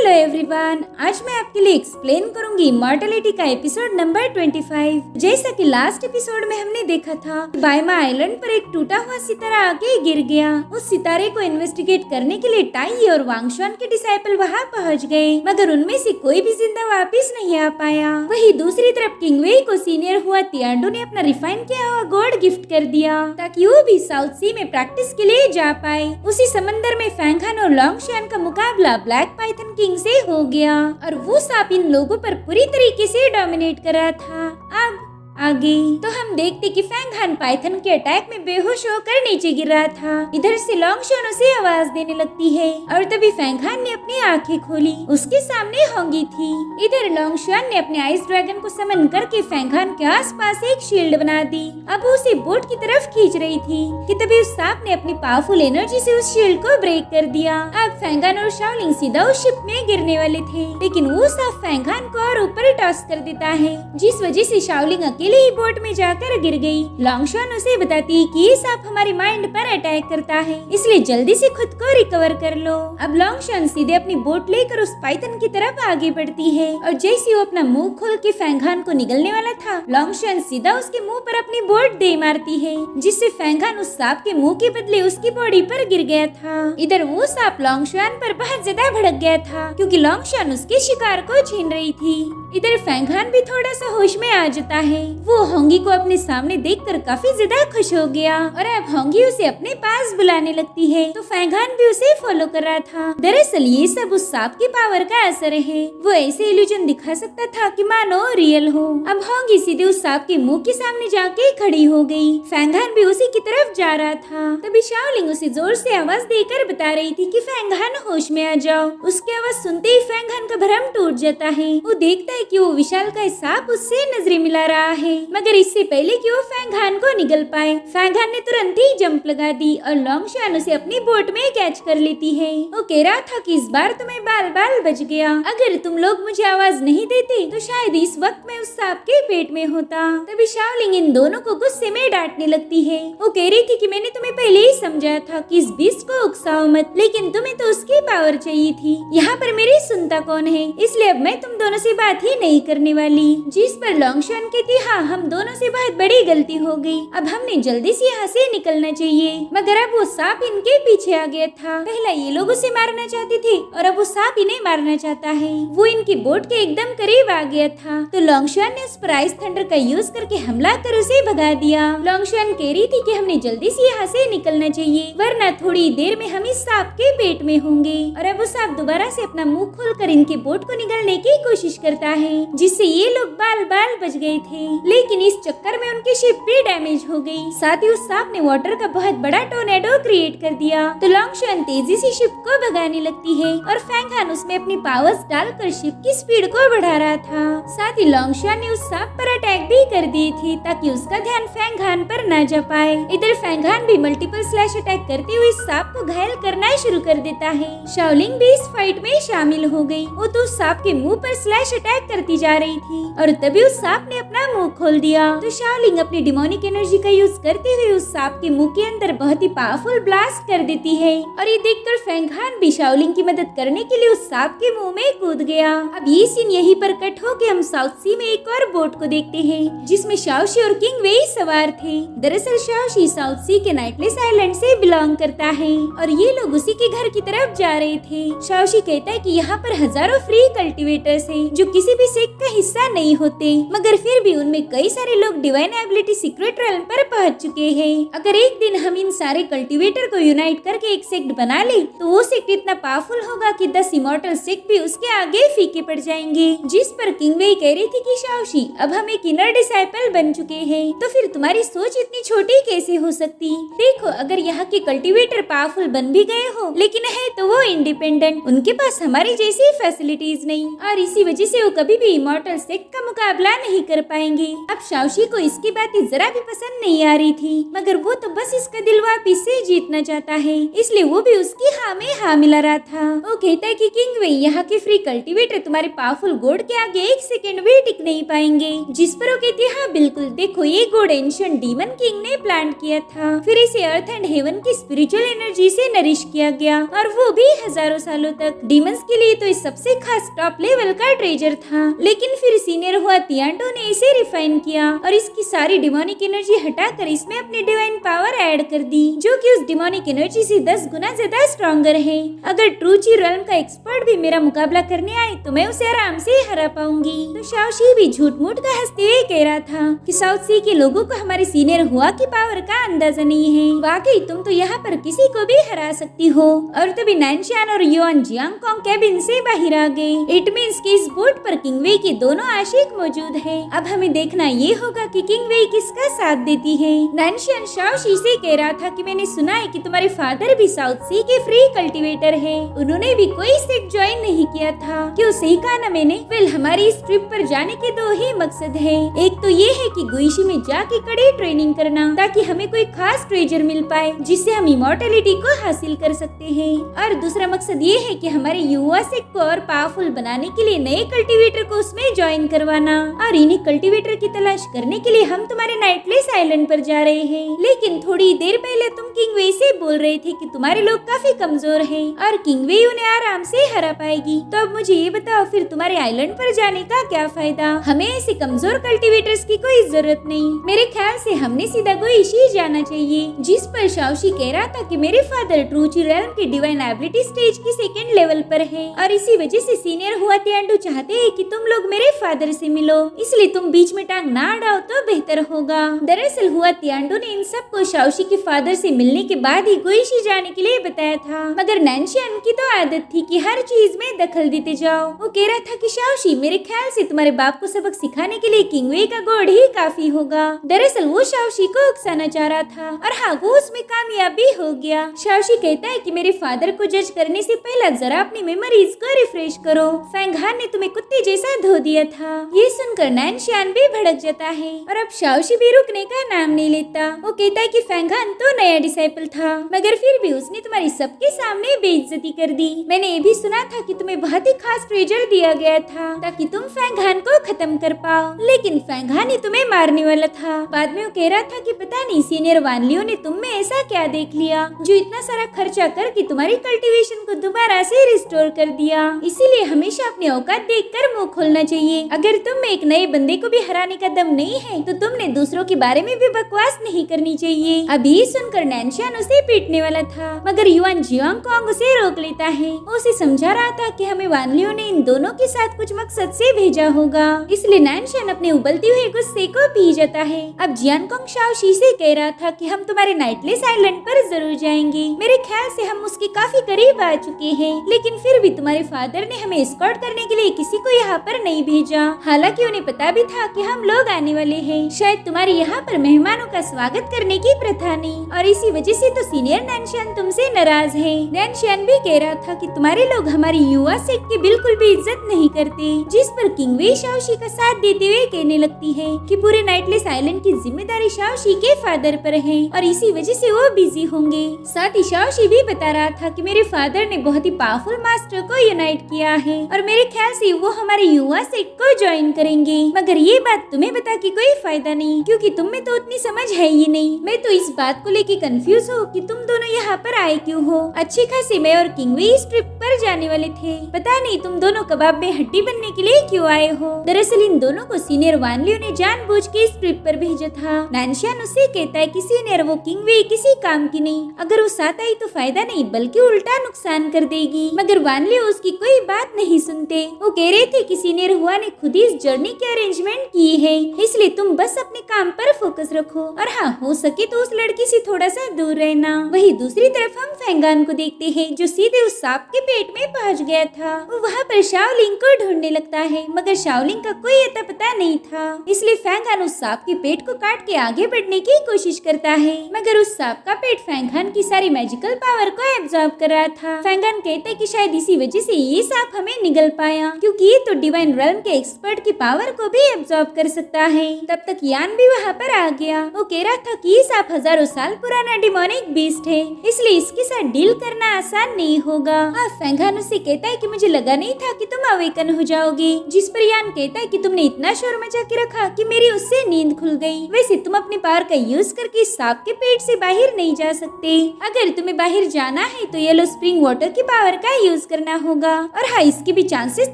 Hello everyone, आज मैं आपके लिए एक्सप्लेन करूंगी इमॉर्टलिटी का एपिसोड नंबर 25। जैसा कि लास्ट एपिसोड में हमने देखा था, बायमा आइलैंड पर एक टूटा हुआ सितारा आके गिर गया। उस सितारे को इन्वेस्टिगेट करने के लिए टाई और वांगशुआन के डिसाइपल वहां पहुंच गए, मगर उनमें से कोई भी जिंदा वापस नहीं आ पाया। वहीं दूसरी तरफ किंगवेई को सीनियर हुआ तियांडू ने अपना रिफाइन किया हुआ गोल्ड गिफ्ट कर दिया ताकि वो भी साउथ सी में प्रैक्टिस के लिए जा पाए। उसी समंदर में फैंगहान और लॉन्गशुआन का मुकाबला ब्लैक पाइथन किंग से हो गया और वो सांप इन लोगों पर पूरी तरीके से डोमिनेट कर रहा था। अब आगे तो हम देखते कि फैंगहान पाइथन के अटैक में बेहोश होकर नीचे गिर रहा था। इधर से लॉन्गशुआन उसे आवाज देने लगती है और तभी फैंगहान ने अपनी आंखें खोली। उसके सामने होंगी थी। इधर लॉन्गशुआन ने अपने आइस ड्रैगन को समन करके फैंगहान के आसपास एक शील्ड बना दी। अब वो उसे बोट की तरफ खींच रही थी कि तभी उस सांप ने अपनी पावरफुल एनर्जी से उस शील्ड को ब्रेक कर दिया। अब फैंगहान और शाओलिंग सीधा उस शिप में गिरने वाले थे, लेकिन वो सांप फैंगहान को और ऊपर टॉस कर देता है, जिस वजह से शाओलिंग अकेले ही बोट में जाकर गिर गई। लॉन्गशुआन उसे बताती कि ये सांप हमारे माइंड पर अटैक करता है, इसलिए जल्दी से खुद को रिकवर कर लो। अब लॉन्गशुआन सीधे अपनी बोट लेकर उस पाइथन की तरफ आगे बढ़ती है और जैसे वो अपना मुंह खोल के फैंगहान को निगलने वाला था, लॉन्गशुआन सीधा उसके मुंह पर अपनी बोट दे मारती है, जिससे फैंगहान उस सांप के मुंह के बदले उसकी बॉडी पर गिर गया था। इधर वो सांप लॉन्गशुआन पर बहुत ज्यादा भड़क गया था क्योंकि लॉन्गशुआन उसके शिकार को छीन रही थी। इधर फैंगहान भी थोड़ा सा होश में आ जाता है। वो होंगी को अपने सामने देखकर काफी ज्यादा खुश हो गया और अब होंगी उसे अपने पास बुलाने लगती है, तो फैंगहान भी उसे फॉलो कर रहा था। दरअसल ये सब उस सांप की पावर का असर है। वो ऐसे इल्यूजन दिखा सकता था कि मानो रियल हो। अब होंगी सीधे उस सांप के मुंह के सामने जाके खड़ी हो गई। फैंगहान भी उसी की तरफ जा रहा था। तभी शाओलिंग उसे जोर से आवाज देकर बता रही थी कि फैंगहान होश में आ जाओ। उसकी आवाज सुनते ही फैंगहान का भ्रम टूट जाता है। वो देखता है कि वो विशाल का सांप उससे नजरें मिला रहा है, मगर इससे पहले कि वो फैंगहान को निगल पाए, फैंगहान ने तुरंत ही जंप लगा दी और लॉन्गशुआन उसे अपनी बोट में कैच कर लेती है। वो कह रहा था कि इस बार तुम्हें बाल बाल बच गया। अगर तुम लोग मुझे आवाज नहीं देते तो शायद इस वक्त मैं उस सांप के पेट में होता। तभी शाओलिंग इन दोनों को गुस्से में डांटने लगती है। वो कह रही थी कि मैंने तुम्हें पहले ही समझाया था कि इस बीस्ट को उकसाओ मत, लेकिन तुम्हें तो उसकी पावर चाहिए थी। यहाँ पर मेरी सुनता कौन है, इसलिए अब मैं तुम दोनों से बात ही नहीं करने वाली। जिस पर लॉन्गशुआन कहती, हाँ हम दोनों से बहुत बड़ी गलती हो गई, अब हमने जल्दी से यहाँ से निकलना चाहिए। मगर अब वो सांप इनके पीछे आ गया था। पहला ये लोग उसे मारना चाहते थे और अब वो सांप इन्हें मारना चाहता है। वो इनकी बोट के एकदम करीब आ गया था, तो लॉन्गशुआन ने उस पर आइस थंडर का यूज करके हमला कर उसे भगा दिया। लॉन्गशुआन कह रही थी कि हमने जल्दी से यहाँ से निकलना चाहिए, वरना थोड़ी देर में हम इस सांप के पेट में होंगे। और अब वो सांप दोबारा से अपना मुंह खोलकर इनके बोट को निगलने की कोशिश करता है, जिससे ये लोग बाल बाल बच गए थे। लेकिन इस चक्कर में उनकी शिप भी डैमेज हो गई। साथ ही उस सांप ने वाटर का बहुत बड़ा टोर्नेडो क्रिएट कर दिया, तो लॉन्गशुआन तेजी से शिप को भगाने लगती है और फैंगहान उसमें अपनी पावर्स डालकर शिप की स्पीड को बढ़ा रहा था। साथ ही लॉन्गशुआन ने उस सांप पर अटैक भी कर दिए थे ताकि उसका ध्यान फैंगहान पर न जा पाए। इधर फैंगहान भी मल्टीपल स्लैश अटैक करते हुए इस सांप को घायल करना शुरू कर देता है। शाओलिंग भी इस फाइट में शामिल हो गई। वो तो उस सांप के मुंह पर स्लैश अटैक करती जा रही थी और तभी उस सांप ने अपना मुंह खोल दिया, तो शाओलिंग अपनी डिमोनिक एनर्जी का यूज करते हुए उस सांप के मुंह के अंदर बहुत ही पावरफुल ब्लास्ट कर देती है। और ये देखकर फैंगहान भी शाओलिंग की मदद करने के लिए उस सांप के मुंह में कूद गया। अब ये सीन यहीं पर कट हो के हम साउथ सी में एक और बोट को देखते हैं, जिसमें शाओशी और किंगवेई सवार थे। दरअसल शाओशी साउथ सी के नाइटलेस आइलैंड से बिलोंग करता है और ये लोग उसी के घर की तरफ जा रहे थे। शाओशी कहता है कि यहाँ पर हजारों फ्री कल्टिवेटर्स हैं जो किसी भी सेक्ट का हिस्सा नहीं होते, मगर फिर भी उनमें कई सारे लोग डिवाइन एबिलिटी सीक्रेट रेल्म पर पहुंच चुके हैं। अगर एक दिन हम इन सारे कल्टिवेटर को यूनाइट करके एक सेक्ट बना ले, तो वो सेक्ट इतना पावरफुल होगा कि 10 इमॉर्टल सेक्ट भी उसके आगे फीके पड़ जाएंगे। जिस पर किंगवेई कह रही थी कि शाओशी अब हम एक इनर डिसाइपल बन चुके हैं, तो फिर तुम्हारी सोच इतनी छोटी कैसे हो सकती। देखो अगर यहाँ के कल्टिवेटर पावरफुल बन भी गए हो, लेकिन है तो वो इंडिपेंडेंट, उनके पास हमारी जैसी फैसिलिटीज नहीं, और इसी वजह से वो कभी भी इमॉर्टल सेक का मुकाबला नहीं कर पाएंगे। अब शाओशी को इसकी बातें जरा भी पसंद नहीं आ रही थी, मगर वो तो बस इसका दिल वापिस से जीतना चाहता है, इसलिए वो भी उसकी हाँ में हाँ मिला रहा था। वो कहता है कि किंग वे, यहाँ के फ्री कल्टीवेटर तुम्हारे पावरफुल गोड के आगे एक सेकंड भी टिक नहीं पाएंगे। जिस पर वो कहती है हाँ बिल्कुल, देखो ये गोड एंशिएंट डीमन किंग ने प्लांट किया था, फिर इसे अर्थ एंड हेवन की स्पिरिचुअल एनर्जी से नरिश किया गया, और वो भी हजारों सालों तक। डीमंस के लिए तो इस सबसे खास टॉप लेवल का ट्रेजर था, लेकिन फिर सीनियर हुआ तियांडो ने इसे रिफाइन किया और इसकी सारी डिमोनिक एनर्जी हटाकर इसमें अपनी डिवाइन पावर ऐड कर दी, जो कि उस डिमोनिक एनर्जी से 10 गुना ज्यादा स्ट्रॉन्गर है। अगर ट्रूची रेल्म का एक्सपर्ट भी मेरा मुकाबला करने आए तो मैं उसे आराम से हरा पाऊंगी। तो शाओशी भी झूठ मूठ का हंसते हुए कह रहा था कि साउथ सी के लोगों को हमारे सीनियर हुआ की पावर का अंदाजा नहीं है। वाकई तुम तो यहाँ पर किसी को भी हरा सकती हो। और तभी नैनशियान और युआन जियांगकोंग कैबिन से बाहर आ गए। इट मीन्स कि इस बोट पर किंग वे के दोनों आशिक मौजूद है। अब हमें देखना ये होगा कि किंग वे किसका साथ देती है। नैनशियान शाओशी से कह रहा था कि मैंने सुना है कि तुम्हारे फादर भी साउथ सी के फ्री कल्टीवेटर है, उन्होंने भी कोई सेक्ट ज्वाइन नहीं किया था। क्यों, सही कहा ना मैंने। वेल, हमारी इस ट्रिप पर जाने के दो ही मकसद है। एक तो ये है कि गुइशी में जाके कड़ी ट्रेनिंग करना, ताकि हमें कोई खास ट्रेजर मिल पाए जिससे हम इमॉर्टलिटी को हासिल कर सकते हैं। और दूसरा मकसद ये है कि हमारे युवा सेक्ट को और पावरफुल बनाने के लिए नए कल्टीवेटर को उसमें ज्वाइन करवाना। और इन्हीं कल्टीवेटर की तलाश करने के लिए हम तुम्हारे नाइटलेस आइलैंड पर जा रहे हैं। लेकिन थोड़ी देर पहले तुम किंग वे से बोल रहे थे कि तुम्हारे लोग काफी कमजोर हैं और किंग वे उन्हें आराम से हरा पाएगी। तो अब मुझे ये बताओ, फिर तुम्हारे आइलैंड पर जाने का क्या फायदा? हमें ऐसे कमजोर कल्टीवेटर्स की कोई जरूरत नहीं। मेरे ख्याल से हमने सीधा गुइशी जाना चाहिए। जिस पर शाओशी कह रहा था कि मेरे फादर ट्रूची रेल्म के डिवाइन एबिलिटी स्टेज की सेकंड लेवल पर है, और इसी वजह से सीनियर हुआ तियांडो चाहते हैं कि तुम लोग मेरे फादर से मिलो, इसलिए तुम बीच में टांग ना अड़ाओ तो बेहतर होगा। दरअसल हुआ तियांडो ने इन सबको शाओशी के फादर से मिलने के बाद ही गुइशी जाने के लिए बताया था, मगर नैनशियान की तो आदत थी कि हर चीज में दखल देते जाओ। वो कह रहा था कि शाओशी, मेरे ख्याल से तुम्हारे बाप को सबक सिखाने के लिए किंग वे का गोड ही काफी होगा। दरअसल वो शाओशी को उकसाना चाह रहा था, और हाँ, वो उसमें कामयाब भी हो गया। शाओशी कहता है कि मेरे फादर को जज करने से पहले जरा अपनी मेमोरीज को रिफ्रेश करो। फैंगहान ने तुम्हें कुत्ते जैसा धो दिया था। ये सुनकर नैनशियान भी भड़क जाता है, और अब शाओशी भी रुकने का नाम नहीं लेता। वो कहता है कि फैंगहान तो नया डिसाइपल था, मगर फिर भी उसने तुम्हारी सबके सामने बेइज्जती कर दी। मैंने ये भी सुना था कि तुम्हें बहुत ही खास ट्रेजर दिया गया था ताकि तुम फैंगहान को खत्म कर पाओ, लेकिन फैंगहान ही तुम्हें मारने वाला था। बाद में वो कह रहा था कि पता नहीं सीनियर वानलियो ने तुम में ऐसा क्या देख लिया जो इतना सारा खर्चा करके तुम्हारी कल्टीवेशन को दोबारा से रिस्टोर कर दिया। इसीलिए हमेशा अपनी औकात देखकर मुंह खोलना चाहिए। अगर तुम में एक नए बंदे को भी हराने का दम नहीं है तो तुमने दूसरों के बारे में भी बकवास नहीं करनी चाहिए। अभी सुनकर नैनशियान उसे पीटने वाला था, मगर युआन जियांगकोंग उसे रोक लेता है। वो उसे समझा रहा था कि हमें वानलियो ने इन दोनों के साथ कुछ मकसद से भेजा होगा, इसलिए नैनशियान अपने उबलते हुए गुस्से को पी जाता है। अब जियांगकोंग शाओशी से कह रहा था कि हम तुम्हारे नाइटलेस आइलैंड पर जरूर जाएंगे। मेरे ख्याल से हम उसके काफी करीब आ चुके हैं, लेकिन फिर भी तुम्हारे फादर ने हमें एस्कॉर्ट करने के लिए किसी को यहाँ पर नहीं भेजा। हालांकि उन्हें पता भी था कि हम लोग आने वाले हैं। शायद तुम्हारे यहाँ पर मेहमानों का स्वागत करने की प्रथा नहीं, और इसी वजह से तो सीनियर नैनशियान तुमसे नाराज है। नैनशियान भी कह रहा था कि तुम्हारे लोग हमारी युवा सेक्ट की बिल्कुल भी इज्जत नहीं करते। जिस पर किंग वे शाओशी का साथ देते हुए कहने लगती है कि पूरे नाइटलेस आइलैंड की जिम्मेदारी शाओशी के फादर पर है, और इसी वजह से वो बिजी होंगे। साथ ही शाओशी भी बता रहा था कि मेरे फादर ने बहुत ही पावरफुल मास्टर को यूनाइट किया है, और मेरे ख्याल से वो हमारे युवा सेक्ट को ज्वाइन करेंगे। मगर ये बात तुम्हें बता के कोई फायदा नहीं, क्योंकि तुम में तो उतनी समझ है ही नहीं। मैं तो इस बात को लेके कंफ्यूज हूँ कि तुम दोनों यहाँ पर आए क्यों हो। अच्छे खासे मैं और किंग वे इस ट्रिप पर जाने वाले थे, पता नहीं तुम दोनों कबाब में हड्डी बनने के लिए क्यों आए हो। दरअसल इन दोनों को सीनियर वानलियो ने जानबूझ के इस ट्रिप पर भेजा था। नैनशियान उससे कहता है कि सीनियर वो किंग वे किसी काम की नहीं, अगर वो साथ आई तो फायदा नहीं बल्कि उल्टा नुकसान कर देगी। मगर वानलियो उसकी कोई बात नहीं सुनते। वो कह रहे थे कि सीनियर हुआ ने खुद ही इस जर्नी की अरेंजमेंट की है, इसलिए तुम बस अपने काम पर फोकस रखो, और हाँ, हो सके तो उस लड़की से थोड़ा सा दूर रहना। वही दूसरी तरफ हम फैंगान को देखते हैं जो सीधे उस सांप के पेट में पहुंच गया था। वो वहाँ पर शाओलिंग को ढूंढने लगता है, मगर शाओलिंग का कोई अता पता नहीं था। इसलिए फैंगहान उस सांप के पेट को काट के आगे बढ़ने की कोशिश करता है, मगर उस सांप का पेट फैंगहान की सारी मैजिकल पावर को एब्जॉर्ब कर रहा था। फैंगहान कहता है कि शायद इसी वजह से ये सांप हमें निगल पाया, क्योंकि ये तो डिवाइन रेल्म के एक्सपर्ट की पावर को भी एब्जॉर्ब कर सकता है। तब तक यान भी वहाँ पर आ गया। वो कह रहा था कि ये सांप हजारों साल पुराना डिमोनिक बीस्ट है, इसलिए इसके साथ डील करना आसान नहीं होगा। फैंगहान उससे कहता है कि मुझे लगा नहीं था कि तुम अवेकन हो जाओगे, जिस पर यान कहता है कि तुमने इतना शोर मचा के रखा कि मेरी उससे नींद खुल गई। वैसे तुम अपनी पावर का यूज करके इस सांप के पेट से बाहर नहीं जा सकते। अगर तुम्हें बाहर जाना है तो येलो स्प्रिंग वाटर की पावर का यूज करना होगा। और हाँ, इसके भी चांसेस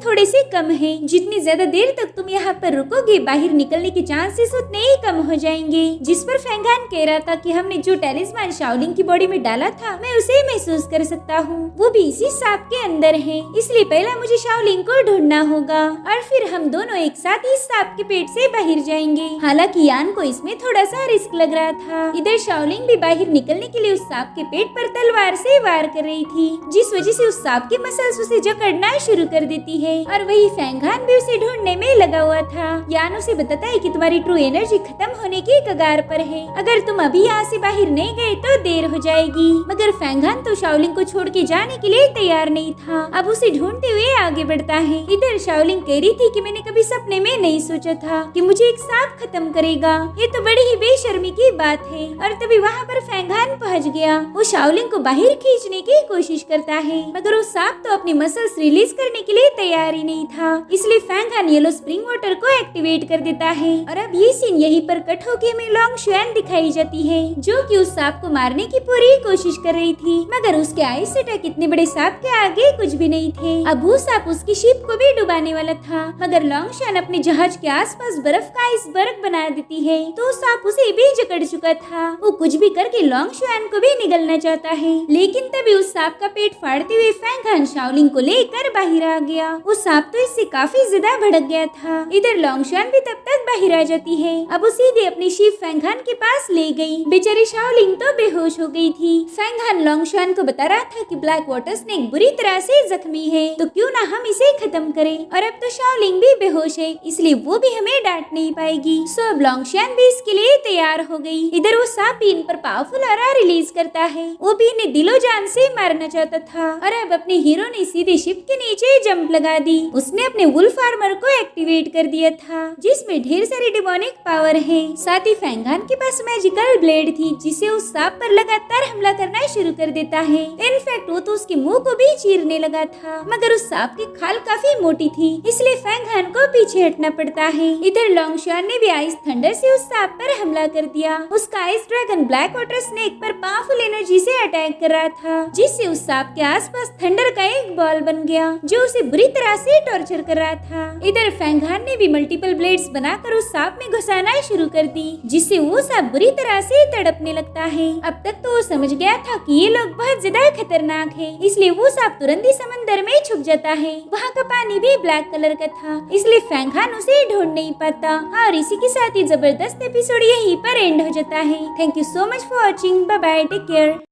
थोड़े से कम है। जितनी ज्यादा देर तक तुम यहाँ पर रुकोगे, बाहर निकलने के चांसेस उतने ही कम हो जाएंगे। जिस पर फैंगहान कह रहा था कि हमने जो टैलिस्मान शाओलिंग की बॉडी में डाला था, मैं उसे महसूस कर सकता हूँ, वो भी इसी सांप के अंदर है। इसलिए पहला मुझे शाओलिंग को ढूंढना होगा और फिर हम दोनों एक साथ इस सांप के पेट से बाहर जाएंगे। हालांकि यान को इसमें थोड़ा सा रिस्क लग रहा था। इधर शाओलिंग भी बाहर निकलने के लिए उस सांप के पेट पर तलवार से वार कर रही थी, जिस वजह से उस सांप के मसल्स उसे जकड़ना शुरू कर देती है। और वही फैंगहान भी उसे ढूंढने में लगा हुआ था। यान उसे बताता है कि तुम्हारी ट्रू एनर्जी खत्म होने की कगार पर है, अगर तुम अभी यहाँ से बाहर नहीं गए तो देर हो जाएगी। मगर फैंगहान तो शाओलिंग को छोड़ के जाने के लिए तैयार नहीं था। अब उसे ढूंढते हुए आगे बढ़ता है। इधर शाओलिंग कह रही थी कि मैंने कभी सपने में नहीं सोचा था कि मुझे एक सांप खत्म करेगा, ये तो बड़ी ही बेशर्मी की बात है। और तभी वहाँ पर फैंगहान पहुँच गया। वो शाओलिंग को बाहर खींचने की कोशिश करता है, मगर वो सांप तो अपनी मसल्स रिलीज करने के लिए तैयार ही नहीं था। इसलिए फैंगहान येलो स्प्रिंग वाटर को एक्टिवेट कर देता है। और अब ये सीन यहीं पर कट होके हमें लॉन्ग शुआन दिखाई जाती है, जो कि उस सांप को मारने की पूरी कोशिश कर रही थी, मगर उसके आइस अटैक इतने बड़े सांप के आगे कुछ भी नहीं थे। अब वो सांप उसकी शिप को भी डुबाने वाला था, मगर लॉन्ग शुआन अपने जहाज के आसपास बर्फ का आइसबर्ग बना देती है, तो सांप उसे भी जकड़ चुका था। वो कुछ भी करके लॉन्ग शुआन को भी निगलना चाहता है, लेकिन तभी उस सांप का पेट फाड़ते हुए फैंगहान शाओलिंग को लेकर बाहर आ गया। वो सांप तो इससे काफी ज्यादा भड़क गया था। इधर लॉन्ग शुआन भी तब तक बाहर आ जाती है। अब वो सीधे अपनी शिप फैंगहान के पास ले गई। बेचारी शाओलिंग तो बेहोश हो गई थी। फैंगहान लॉन्ग शुआन को बता रहा था कि ब्लैक वाटर स्नेक बुरी तरह से जख्मी है, तो क्यों ना हम इसे खत्म करें। और अब तो शाओलिंग भी बेहोश है, इसलिए वो भी हमें डांट नहीं पाएगी। सो अब लॉन्ग शुआन भी इसके लिए तैयार हो गई। इधर वो सांप भी इन पर पावरफुल ऑरा रिलीज करता है। वो भी इन्हें दिलो जान से मारना चाहता था। और अब अपने हीरो ने सीधे शिप के नीचे जंप लगा दी। उसने अपने वुल्फ आर्मर को एक्टिवेट कर दिया था, जिसमें ढेर सारी डिमोनिक पावर है। साथ ही फैंगहान के पास मैजिकल ब्लेड थी, जिसे उस सांप पर लगातार हमला करना शुरू कर देता है। इनफैक्ट वो तो उसके मुंह को भी चीरने लगा था, मगर उस सांप की खाल काफी मोटी थी, इसलिए फैंगहान को पीछे हटना पड़ता है। इधर लॉन्ग शुआन ने भी आइस थंडर से उस सांप पर हमला कर दिया। उसका ice dragon black water snake पर पावरफुल एनर्जी से अटैक कर रहा था, जिससे उस सांप के आसपास थंडर का एक बॉल बन गया, जो उसे बुरी तरह से टॉर्चर कर रहा था। इधर फैंगहान ने भी मल्टीपल ब्लेड्स बनाकर उस सांप में घुसाना शुरू कर दी, जिससे वो सांप बुरी तरह से तड़पने लगता है। अब तक तो वो समझ गया था कि ये लोग बहुत ज्यादा खतरनाक है, इसलिए वो सांप तुरंत ही समंदर में छुप जाता है। वहाँ का पानी भी ब्लैक कलर का था, इसलिए फैंगहान उसे ढूंढ नहीं पाता। और इसी के साथ ही जबरदस्त एपिसोड यहीं पर एंड हो जाता है। Thank you so much for watching. Bye bye, take care.